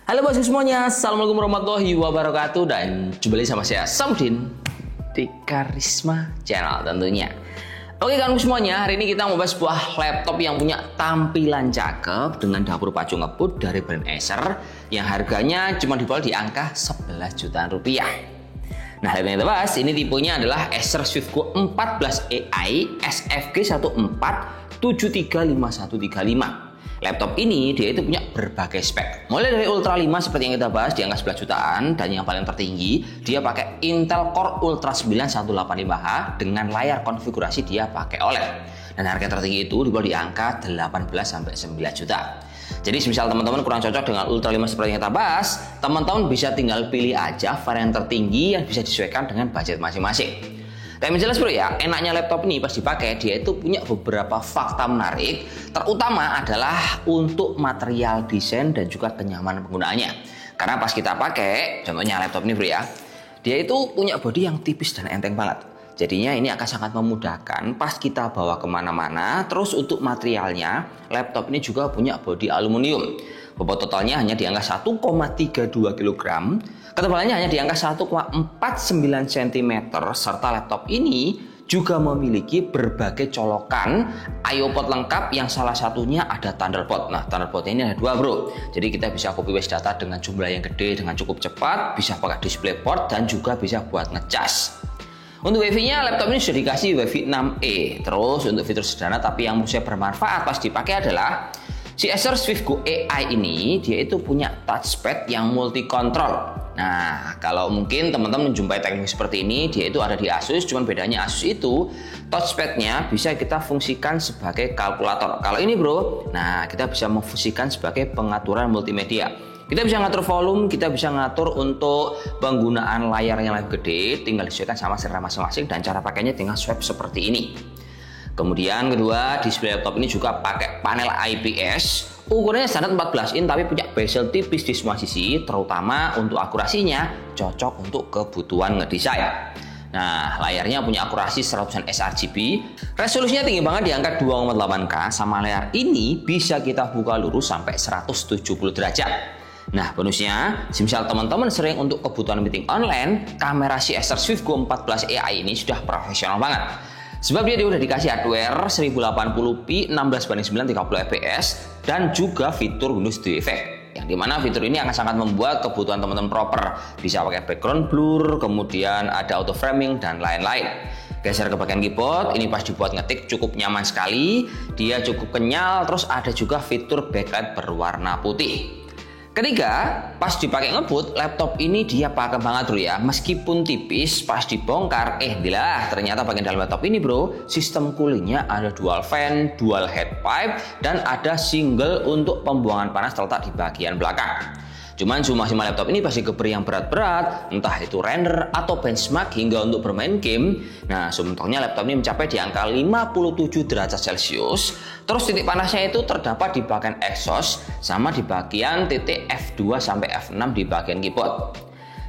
Halo bosku semuanya, Assalamualaikum warahmatullahi wabarakatuh. Dan jumpa lagi sama saya Samudin di Karisma Channel tentunya. Oke kawan semuanya, hari ini kita mau bahas sebuah laptop yang punya tampilan cakep dengan dapur pacu ngebut dari brand Acer yang harganya cuma dijual di angka 11 jutaan rupiah. Nah, yang kita bahas ini tipenya adalah Acer SwiftGo 14 AI SFG 14735135. Laptop ini dia itu punya berbagai spek. Mulai dari Ultra 5 seperti yang kita bahas di angka 11 jutaan, dan yang paling tertinggi dia pakai Intel Core Ultra 9 185H dengan layar konfigurasi dia pakai OLED. Dan harga tertinggi itu dijual di angka 18 sampai 9 juta. Jadi misal teman-teman kurang cocok dengan Ultra 5 seperti yang kita bahas, teman-teman bisa tinggal pilih aja varian tertinggi yang bisa disesuaikan dengan budget masing-masing. Tapi jelas bro ya, enaknya laptop ini pas dipakai dia itu punya beberapa fakta menarik, terutama adalah untuk material desain dan juga kenyamanan penggunaannya. Karena pas kita pakai, contohnya laptop ini bro ya, dia itu punya bodi yang tipis dan enteng banget. Jadinya ini akan sangat memudahkan pas kita bawa kemana-mana. Terus untuk materialnya, laptop ini juga punya bodi aluminium. Bobot totalnya hanya di angka 1,32 kg. Ketebalannya hanya di angka 1,49 cm. Serta laptop ini juga memiliki berbagai colokan I/O port lengkap yang salah satunya ada Thunderbolt. Nah, Thunderbolt ini ada dua bro. Jadi kita bisa copy paste data dengan jumlah yang gede dengan cukup cepat, bisa pakai DisplayPort dan juga bisa buat ngecas. Untuk WiFi-nya laptop ini sudah dikasih WiFi 6E. Terus untuk fitur sederhana tapi yang menurut saya bermanfaat pas dipakai adalah si Acer SwiftGo AI ini dia itu punya touchpad yang multi control. Nah, kalau mungkin teman-teman menjumpai teknik seperti ini, dia itu ada di Asus, cuman bedanya Asus itu touchpadnya bisa kita fungsikan sebagai kalkulator. Kalau ini bro, nah kita bisa memfungsikan sebagai pengaturan multimedia. Kita bisa ngatur volume, kita bisa ngatur untuk penggunaan layar yang lebih gede, tinggal disesuaikan sama selera masing-masing dan cara pakainya dengan swipe seperti ini. Kemudian kedua, display laptop ini juga pakai panel IPS. Ukurannya standar 14 in tapi punya bezel tipis di semua sisi, terutama untuk akurasinya cocok untuk kebutuhan ngedesain. Nah, layarnya punya akurasi 100% sRGB, resolusinya tinggi banget di angka 2,8K, sama layar ini bisa kita buka lurus sampai 170 derajat. Nah, bonusnya, misal teman-teman sering untuk kebutuhan meeting online, kamera si Acer SwiftGo 14 AI ini sudah profesional banget. Sebab dia udah dikasih hardware 1080p 16:9 30 fps dan juga fitur Windows Studio Effect, yang dimana fitur ini akan sangat membuat kebutuhan teman-teman proper, bisa pakai background blur, kemudian ada auto framing dan lain-lain. Geser ke bagian keyboard, ini pas dibuat ngetik cukup nyaman sekali, dia cukup kenyal, terus ada juga fitur backlight berwarna putih. Ketiga, pas dipakai ngebut, laptop ini dia pakai banget bro ya. Meskipun tipis, pas dibongkar, ternyata bagian dalam laptop ini bro, sistem coolingnya ada dual fan, dual head pipe, dan ada single untuk pembuangan panas terletak di bagian belakang. Cuman cuma laptop ini pasti diberi yang berat-berat, entah itu render atau benchmark hingga untuk bermain game. Nah, sumentongnya laptop ini mencapai di angka 57 derajat Celcius. Terus titik panasnya itu terdapat di bagian exhaust sama di bagian titik F2 sampai F6 di bagian keyboard.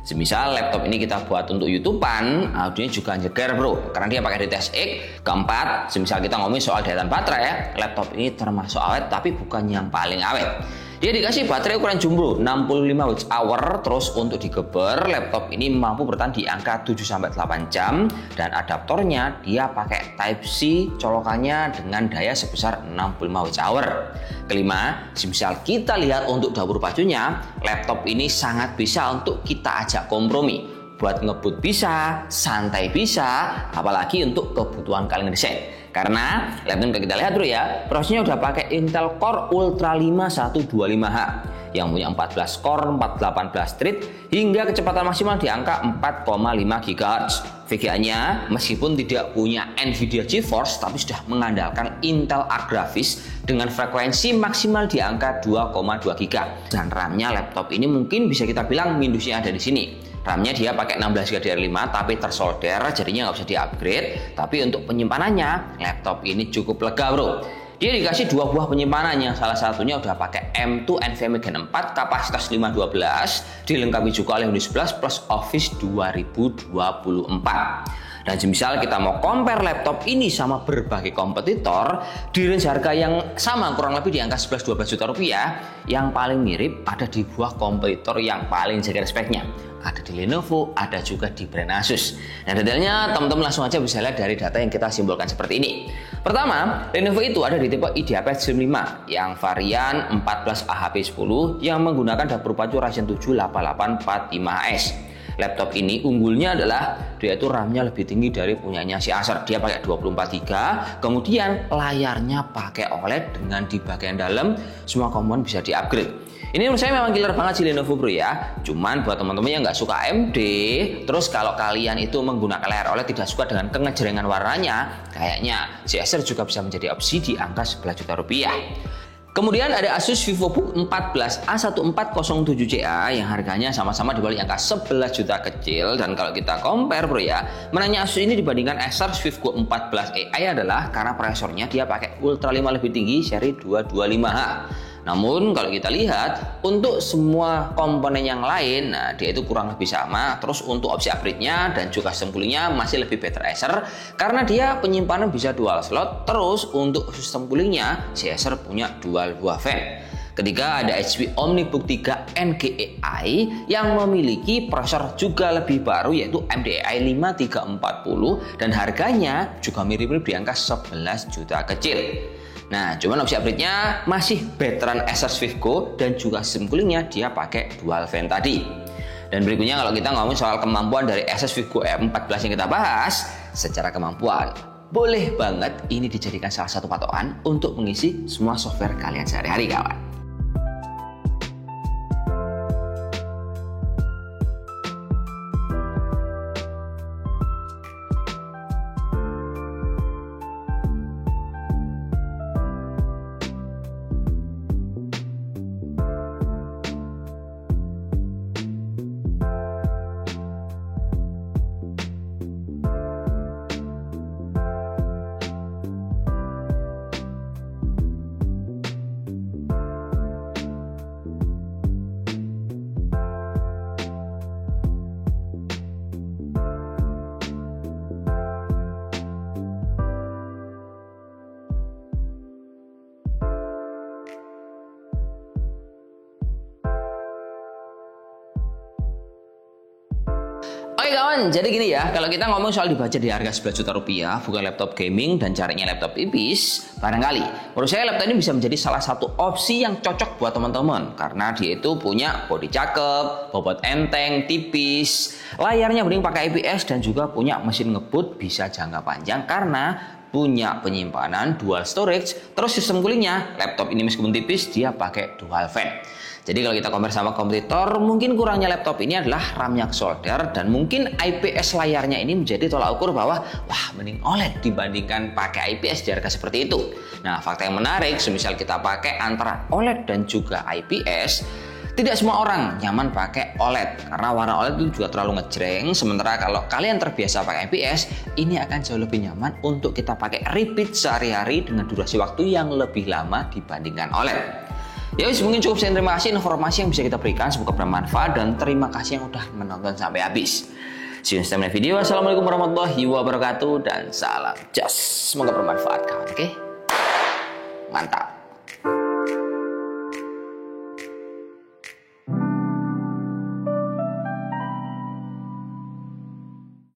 Semisal laptop ini kita buat untuk YouTubean, audionya juga nyeger bro, karena dia pakai DTS:X. Keempat, semisal kita ngomongin soal daya tahan baterai, laptop ini termasuk awet tapi bukan yang paling awet. Dia dikasih baterai ukuran jumbo 65 Wh, terus untuk digeber laptop ini mampu bertahan di angka 7-8 jam, dan adaptornya dia pakai Type-C colokannya dengan daya sebesar 65 Wh. Kelima, misal kita lihat untuk dapur pacunya, laptop ini sangat bisa untuk kita ajak kompromi. Buat ngebut bisa, santai bisa, apalagi untuk kebutuhan kalian desain. Karena laptop yang kita lihat dulu ya, prosesnya udah pakai Intel Core Ultra 5 125H yang punya 14 core, 418 thread hingga kecepatan maksimal di angka 4,5 GHz. VGA-nya meskipun tidak punya Nvidia GeForce tapi sudah mengandalkan Intel Arc grafis dengan frekuensi maksimal di angka 2,2 GB. Dan RAM-nya laptop ini mungkin bisa kita bilang minusnya ada di sini. RAM-nya dia pakai 16 GB DDR5 tapi tersolder, jadinya nggak bisa di-upgrade. Tapi untuk penyimpanannya, laptop ini cukup lega bro. Dia dikasih dua buah penyimpanannya, salah satunya udah pakai M2 NVMe Gen 4 kapasitas 512, dilengkapi juga oleh Windows 11 plus Office 2024. Dan misal kita mau compare laptop ini sama berbagai kompetitor di range harga yang sama kurang lebih di angka 11-12 juta rupiah, yang paling mirip ada di buah kompetitor yang paling jaga speknya. Ada di Lenovo, ada juga di brand Asus. Nah, detailnya teman-teman langsung aja bisa lihat dari data yang kita simbolkan seperti ini. Pertama, Lenovo itu ada di tipe IdeaPad Slim 5 yang varian 14AHP10 yang menggunakan dapur pacu Ryzen 7 8845S. Laptop ini unggulnya adalah dia itu RAM-nya lebih tinggi dari punyanya si Acer. Dia pakai 24GB, kemudian layarnya pakai OLED dengan di bagian dalam semua komponen bisa di-upgrade. Ini menurut saya memang killer banget sih Lenovo bro ya. Cuman buat teman-teman yang nggak suka AMD, terus kalau kalian itu menggunakan layar OLED tidak suka dengan kengejrengan warnanya, kayaknya si Acer juga bisa menjadi opsi di angka 11 juta rupiah. Kemudian ada Asus VivoBook 14 A1407CA yang harganya sama-sama di bawah angka 11 juta kecil. Dan kalau kita compare bro ya, menanya Asus ini dibandingkan Acer VivoBook 14 AI adalah karena prosesornya dia pakai Ultra 5 lebih tinggi seri 225H. Namun kalau kita lihat untuk semua komponen yang lain, nah dia itu kurang lebih sama. Terus untuk opsi upgrade-nya dan juga sistem coolingnya masih lebih better Acer karena dia penyimpanan bisa dual slot. Terus untuk sistem coolingnya si Acer punya dual buah fan. Ketiga ada HP OmniBook 3 NGEI yang memiliki prosesor juga lebih baru yaitu MDEI 5340 dan harganya juga mirip-mirip di angka 11 juta kecil. Nah, cuman opsi upgrade-nya masih veteran Acer VivoBook dan juga sistem coolingnya dia pakai dual fan tadi. Dan berikutnya kalau kita ngomong soal kemampuan dari Acer VivoBook E14 yang kita bahas, secara kemampuan boleh banget ini dijadikan salah satu patokan untuk mengisi semua software kalian sehari-hari kawan. Oke kawan, jadi gini ya, kalau kita ngomong soal dibaca di harga 11 juta rupiah, bukan laptop gaming dan caranya laptop tipis, barangkali menurut saya laptop ini bisa menjadi salah satu opsi yang cocok buat teman-teman karena dia itu punya bodi cakep, bobot enteng, tipis, layarnya bening pakai IPS dan juga punya mesin ngebut bisa jangka panjang karena punya penyimpanan dual storage. Terus sistem coolingnya, laptop ini meskipun tipis dia pakai dual fan. Jadi kalau kita compare sama kompetitor, mungkin kurangnya laptop ini adalah RAM-nya solder dan mungkin IPS layarnya ini menjadi tolak ukur bahwa wah mending OLED dibandingkan pakai IPS di harga seperti itu. Nah, fakta yang menarik, semisal kita pakai antara OLED dan juga IPS, tidak semua orang nyaman pakai OLED karena warna OLED itu juga terlalu ngejreng. Sementara kalau kalian terbiasa pakai IPS, ini akan jauh lebih nyaman untuk kita pakai repeat sehari-hari dengan durasi waktu yang lebih lama dibandingkan OLED. Ya wis, mungkin cukup sekian. Terima kasih informasi yang bisa kita berikan, semoga bermanfaat dan terima kasih yang udah menonton sampai habis. See you next time in video. Assalamualaikum warahmatullahi wabarakatuh dan salam jos. Semoga bermanfaat kawan, oke? Mantap.